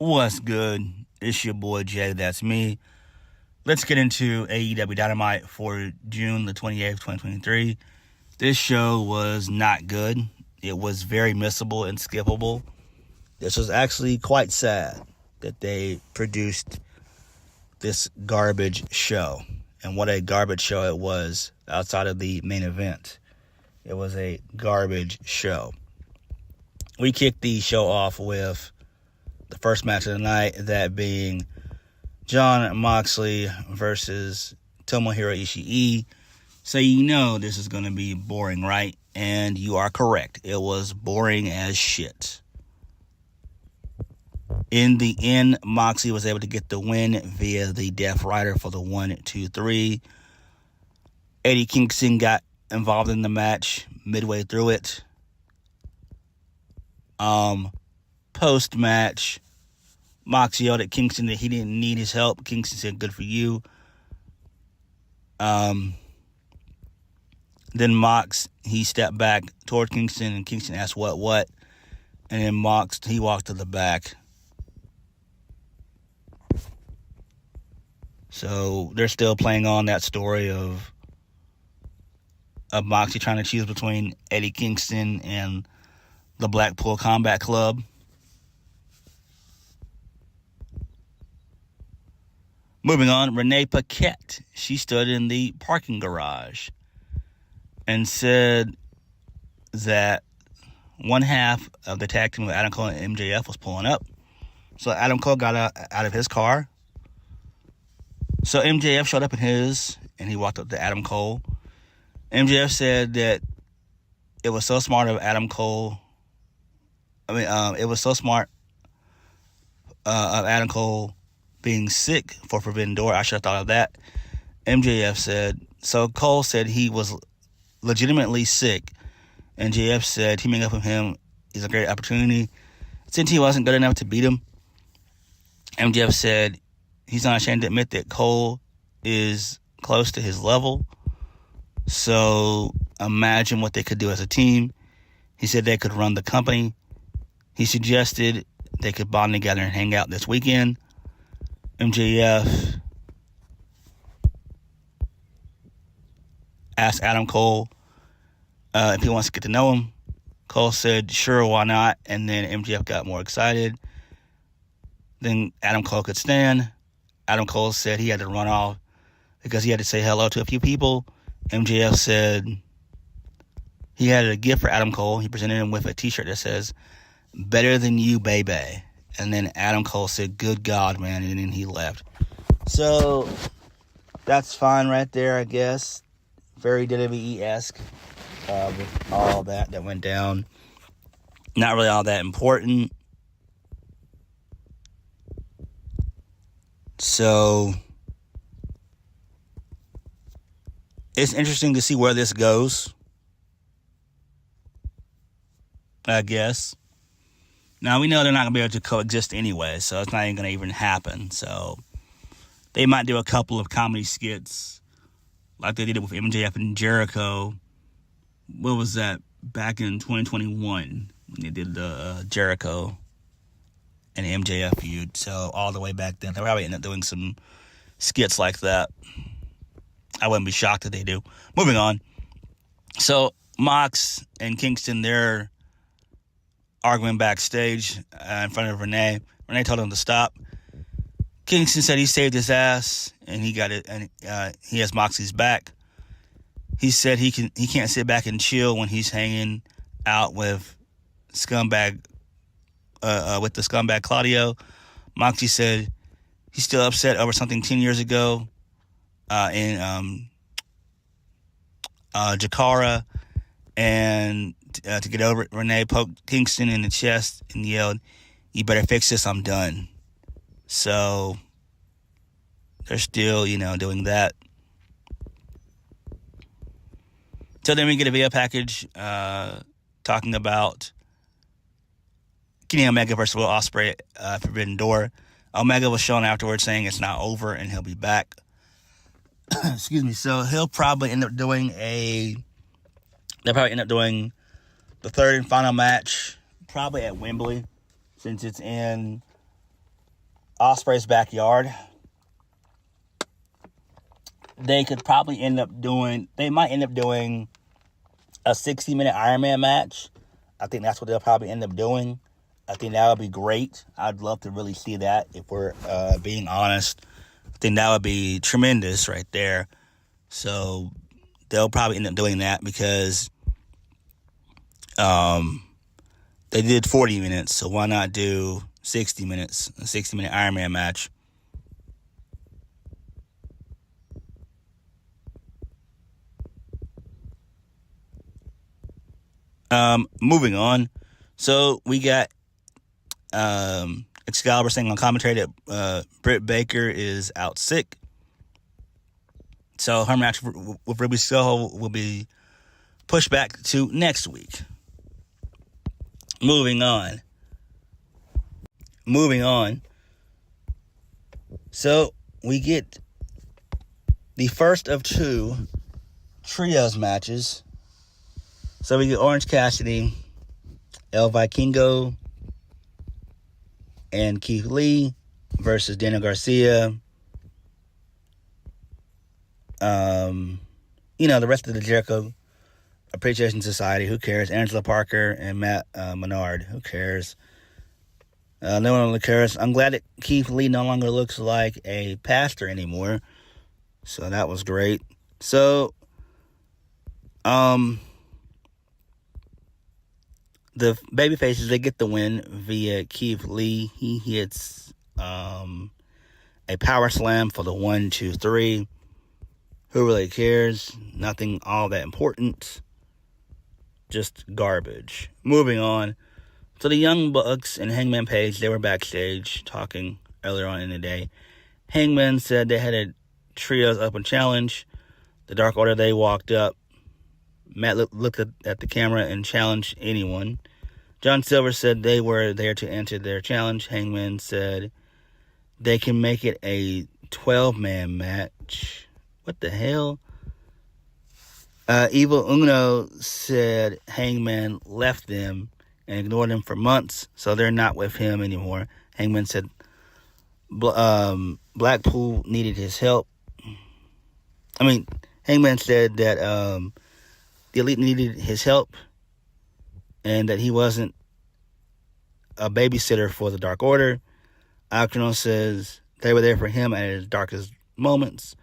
What's good? It's your boy Jay, that's me. Let's get into AEW Dynamite for June the 28th, 2023. This show was not good. It was very missable and skippable. This was actually quite sad that they produced this garbage show. And what a garbage show it was outside of the main event. It was a garbage show. We kicked the show off with the first match of the night, that being Jon Moxley versus Tomohiro Ishii. So you know this is going to be boring, right? And you are correct. It was boring as shit. In the end, Moxley was able to get the win via the Death Rider for the 1, 2, 3. Eddie Kingston got involved in the match midway through it. Post-match, Mox yelled at Kingston that he didn't need his help. Kingston said, "Good for you." Then Mox, he stepped back toward Kingston, and Kingston asked, what? And then Mox, he walked to the back. So they're still playing on that story of Moxie trying to choose between Eddie Kingston and the Blackpool Combat Club. Moving on, Renee Paquette. She stood in the parking garage and said that one half of the tag team with Adam Cole and MJF was pulling up. So Adam Cole got out of his car. So MJF showed up in his, and he walked up to Adam Cole. MJF said that it was so smart of Adam Cole. It was so smart of Adam Cole being sick for Forbidden Door. I should have thought of that. MJF said, so Cole said he was legitimately sick, and JF said teaming up with him is a great opportunity. Since he wasn't good enough to beat him, MJF said he's not ashamed to admit that Cole is close to his level. So imagine what they could do as a team. He said they could run the company. He suggested they could bond together and hang out this weekend. MJF asked Adam Cole if he wants to get to know him. Cole said, sure, why not? And then MJF got more excited. Then Adam Cole could stand. Adam Cole said he had to run off because he had to say hello to a few people. MJF said he had a gift for Adam Cole. He presented him with a t-shirt that says, "Better than you, baby." And then Adam Cole said, "Good God, man," and then he left. So that's fine right there, I guess. Very WWE-esque with all that went down. Not really all that important. So it's interesting to see where this goes, I guess. Now, we know they're not going to be able to coexist anyway, so it's not even going to even happen. So they might do a couple of comedy skits like they did it with MJF and Jericho. What was that? Back in 2021 when they did the Jericho and MJF feud. So all the way back then, they'll probably end up doing some skits like that. I wouldn't be shocked if they do. Moving on. So Mox and Kingston, they're arguing backstage in front of Renee. Renee told him to stop. Kingston said he saved his ass and he got it, and he has Moxie's back. He said he can't sit back and chill when he's hanging out with the scumbag Claudio. Moxie said he's still upset over something 10 years ago in Jakara, and to get over it, Renee poked Kingston in the chest and yelled, "You better fix this, I'm done." So they're still, doing that. So then we get a video package talking about Kenny Omega versus Will Ospreay Forbidden Door. Omega was shown afterwards saying it's not over and he'll be back. Excuse me. So he'll probably end up doing they'll probably end up doing the third and final match, probably at Wembley, since it's in Ospreay's backyard. They might end up doing a 60-minute Iron Man match. I think that's what they'll probably end up doing. I think that would be great. I'd love to really see that, if we're being honest. I think that would be tremendous right there. So they'll probably end up doing that because they did 40 minutes, so why not do 60 minutes, a 60-minute Iron Man match? Moving on. So we got Excalibur saying on commentary that Britt Baker is out sick. So her match with Ruby Soho will be pushed back to next week. Moving on. So we get the first of 2 trios matches. So we get Orange Cassidy, El Vikingo, and Keith Lee versus Daniel Garcia. The rest of the Jericho Appreciation Society, who cares? Angela Parker and Matt Menard, who cares? No one really cares. I'm glad that Keith Lee no longer looks like a pastor anymore. So that was great. So, the babyfaces, they get the win via Keith Lee. He hits a power slam for the 1, 2, 3. Who really cares? Nothing all that important. Just garbage. Moving on. So the Young Bucks and Hangman Page, they were backstage talking earlier on in the day. Hangman said they had a trios open challenge. The Dark Order, they walked up. Matt looked at the camera and challenged anyone. John Silver said they were there to enter their challenge. Hangman said they can make it a 12-man match. What the hell? Evil Uno said Hangman left them and ignored them for months, so they're not with him anymore. Hangman said Blackpool needed his help. Hangman said that the Elite needed his help and that he wasn't a babysitter for the Dark Order. Octagon says they were there for him at his darkest moments,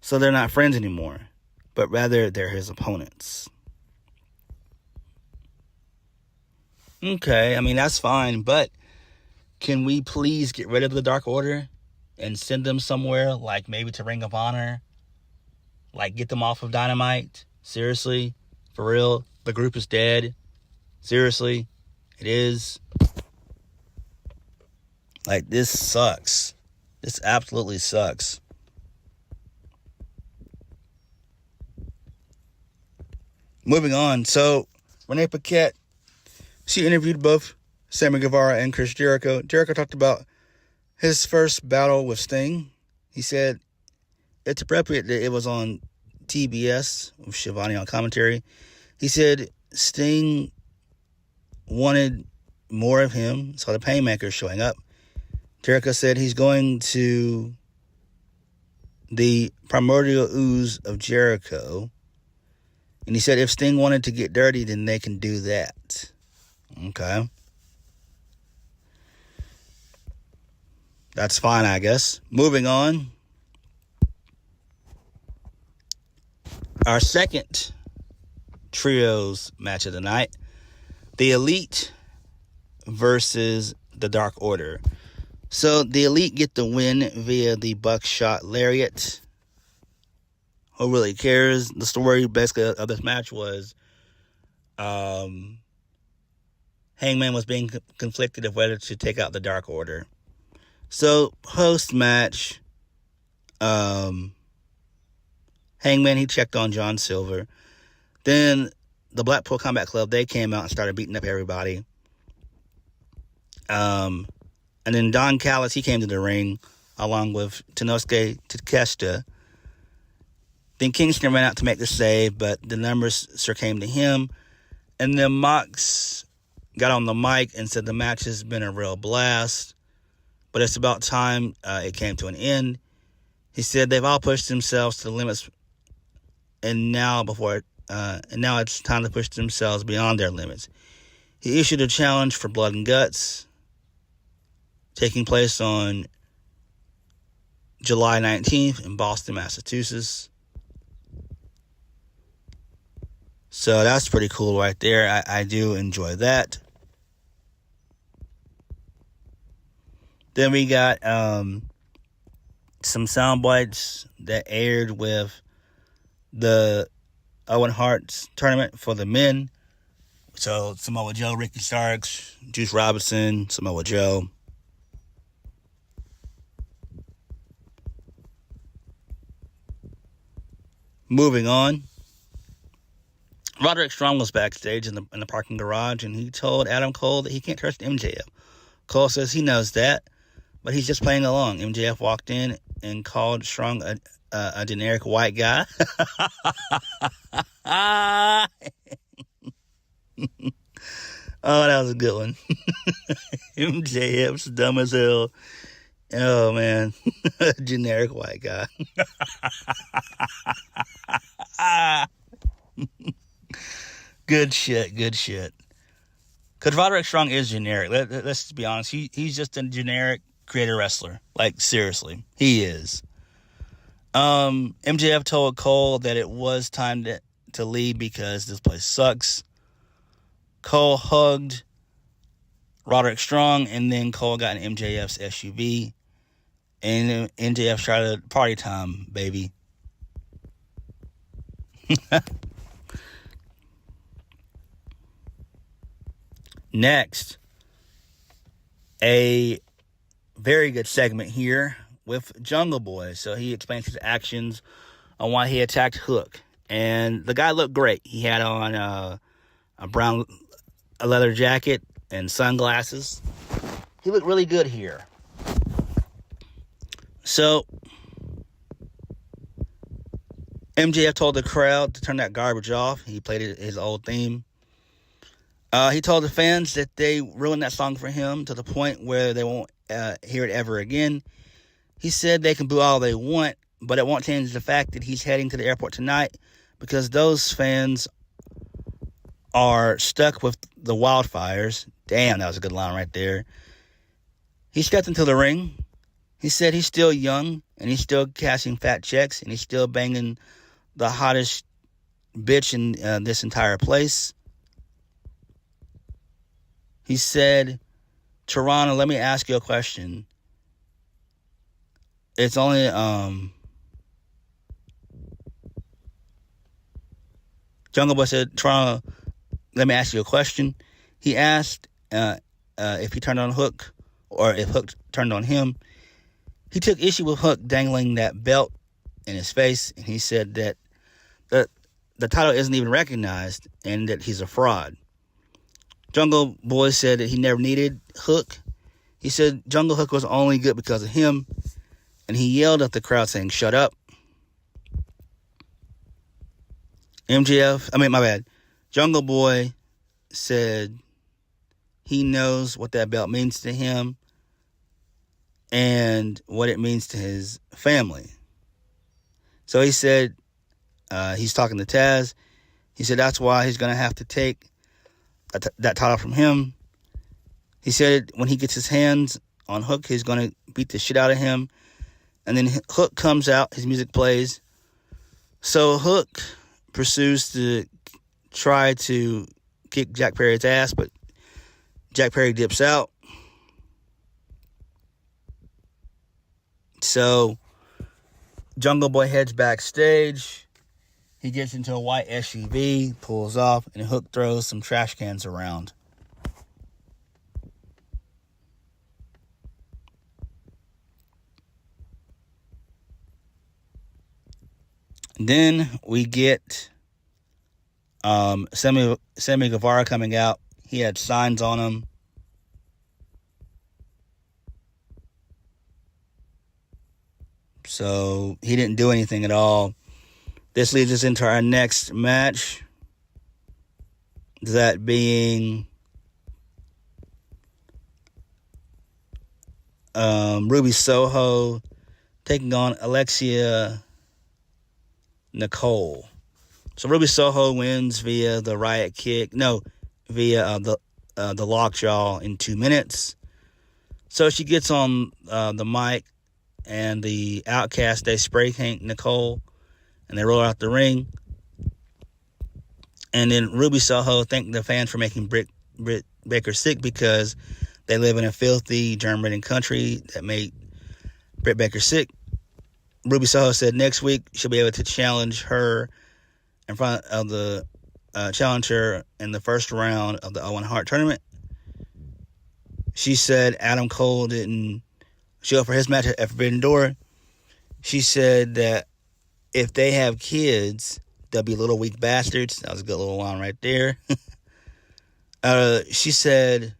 so they're not friends anymore, but rather they're his opponents. Okay, that's fine, but can we please get rid of the Dark Order and send them somewhere, like maybe to Ring of Honor? Like, get them off of Dynamite? Seriously? For real? The group is dead? Seriously? It is? Like, this sucks. This absolutely sucks. Moving on. So, Renee Paquette, she interviewed both Sammy Guevara and Chris Jericho. Jericho talked about his first battle with Sting. He said it's appropriate that it was on TBS with Shivani on commentary. He said Sting wanted more of him, saw the Painmakers showing up. Jericho said he's going to the primordial ooze of Jericho. And he said if Sting wanted to get dirty, then they can do that. Okay. That's fine, I guess. Moving on. Our second trios match of the night. The Elite versus the Dark Order. So the Elite get the win via the buckshot lariat. Who really cares? The story basically of this match was Hangman was being conflicted of whether to take out the Dark Order. So post-match, Hangman, he checked on John Silver. Then the Blackpool Combat Club, they came out and started beating up everybody. And then Don Callis, he came to the ring along with Tenosuke Takeshita. Then Kingston ran out to make the save, but the numbers sure came to him. And then Mox got on the mic and said the match has been a real blast, but it's about time it came to an end. He said they've all pushed themselves to the limits, and now it's time to push themselves beyond their limits. He issued a challenge for Blood and Guts, taking place on July 19th in Boston, Massachusetts. So that's pretty cool right there. I do enjoy that. Then we got some sound bites that aired with the Owen Hart's tournament for the men. So Samoa Joe, Ricky Starks, Juice Robinson, Samoa Joe. Moving on. Roderick Strong was backstage in the parking garage, and he told Adam Cole that he can't trust MJF. Cole says he knows that, but he's just playing along. MJF walked in and called Strong a generic white guy. Oh, that was a good one. MJF's dumb as hell. Oh, man. Generic white guy. Good shit. Because Roderick Strong is generic. Let's just be honest. He's just a generic creator wrestler. Like, seriously. He is. MJF told Cole that it was time to leave because this place sucks. Cole hugged Roderick Strong, and then Cole got in MJF's SUV. And MJF shouted, "Party time, baby." Next, a very good segment here with Jungle Boy. So he explains his actions on why he attacked Hook. And the guy looked great. He had on a brown leather jacket and sunglasses. He looked really good here. So MJF told the crowd to turn that garbage off. He played his old theme. He told the fans that they ruined that song for him to the point where they won't hear it ever again. He said they can boo all they want, but it won't change the fact that he's heading to the airport tonight because those fans are stuck with the wildfires. Damn, that was a good line right there. He stepped into the ring. He said he's still young, and he's still cashing fat checks, and he's still banging the hottest bitch in this entire place. He said, "Toronto, let me ask you a question. It's only, Jungle Boy said, "Toronto, let me ask you a question." He asked if he turned on Hook or if Hook turned on him. He took issue with Hook dangling that belt in his face, and he said that the title isn't even recognized and that he's a fraud. Jungle Boy said that he never needed Hook. He said Jungle Hook was only good because of him, and he yelled at the crowd saying, "Shut up." Jungle Boy said he knows what that belt means to him and what it means to his family. So he said, he's talking to Taz. He said that's why he's going to have to take that title from him. He said when he gets his hands on Hook, he's going to beat the shit out of him. And then Hook comes out, his music plays. So Hook pursues to try to kick Jack Perry's ass, but Jack Perry dips out. So Jungle Boy heads backstage. He gets into a white SUV, pulls off, and Hook throws some trash cans around. Then we get Sammy Guevara coming out. He had signs on him. So he didn't do anything at all. This leads us into our next match. That being Ruby Soho taking on Alexia Nicole. So Ruby Soho wins via the riot kick. No, via the lockjaw in 2 minutes. So she gets on the mic, and the Outcast, they spray paint Nicole, and they roll out the ring. And then Ruby Soho thanked the fans for making Britt Baker sick because they live in a filthy, germ-ridden country that made Britt Baker sick. Ruby Soho said next week she'll be able to challenge her in front of the challenger in the first round of the Owen Hart tournament. She said Adam Cole didn't show up for his match at Forbidden Door. She said that if they have kids, they'll be little weak bastards. That was a good little line right there. She said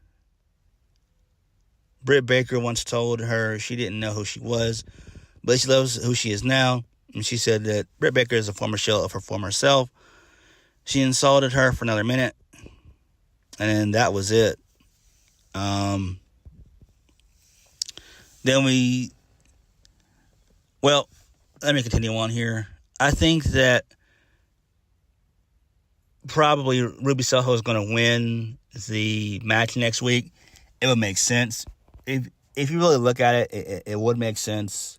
Britt Baker once told her she didn't know who she was, but she loves who she is now. And she said that Britt Baker is a former shell of her former self. She insulted her for another minute, and that was it. Let me continue on here. I think that probably Ruby Soho is going to win the match next week. It would make sense. If you really look at it, it would make sense.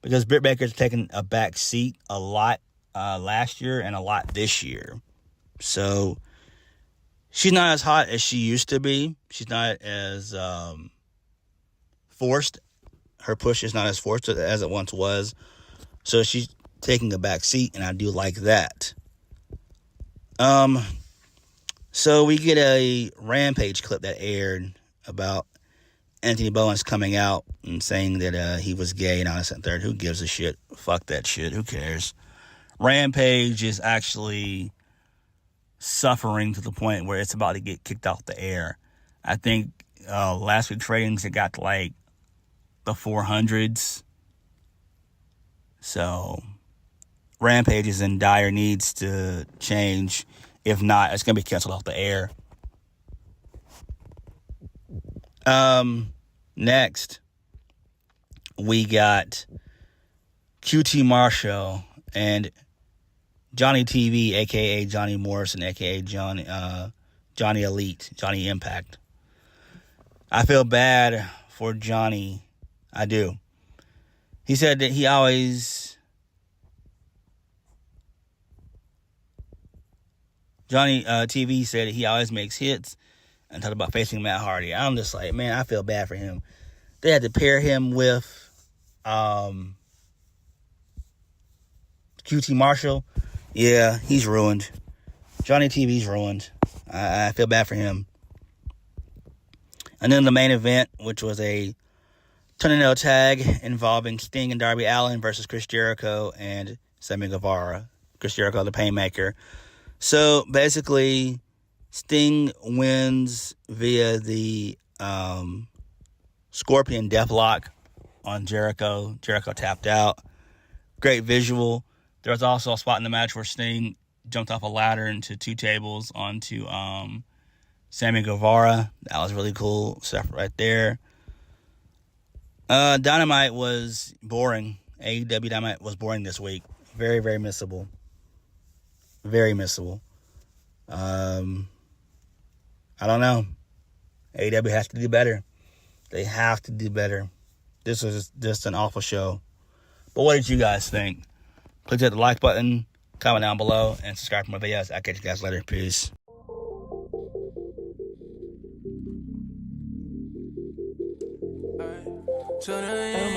Because Britt Baker's taken a back seat a lot last year and a lot this year. So she's not as hot as she used to be. She's not as forced. Her push is not as forced as it once was. So she's taking a back seat, and I do like that. So we get a Rampage clip that aired about Anthony Bowens coming out and saying that he was gay and all this and third. Who gives a shit? Fuck that shit. Who cares? Rampage is actually suffering to the point where it's about to get kicked off the air. I think last week's ratings, it got to like the 400s. So Rampage is in dire needs to change. If not, it's going to be canceled off the air. Next, we got QT Marshall and Johnny TV, a.k.a. Johnny Morrison, a.k.a. Johnny Elite, Johnny Impact. I feel bad for Johnny. I do. He said that he always... Johnny TV said he always makes hits and talked about facing Matt Hardy. I'm just like, man, I feel bad for him. They had to pair him with QT Marshall. Yeah, he's ruined. Johnny TV's ruined. I feel bad for him. And then the main event, which was a tornado tag involving Sting and Darby Allin versus Chris Jericho and Sammy Guevara. Chris Jericho, the Painmaker. So basically, Sting wins via the Scorpion Deathlock on Jericho. Jericho tapped out. Great visual. There was also a spot in the match where Sting jumped off a ladder into 2 tables onto Sammy Guevara. That was really cool stuff right there. Dynamite was boring. AEW Dynamite was boring this week. Very, very missable. Very missable. I don't know. AEW has to do better. They have to do better. This was just an awful show. But what did you guys think? Please hit the like button, comment down below, and subscribe for my videos. I'll catch you guys later. Peace. To the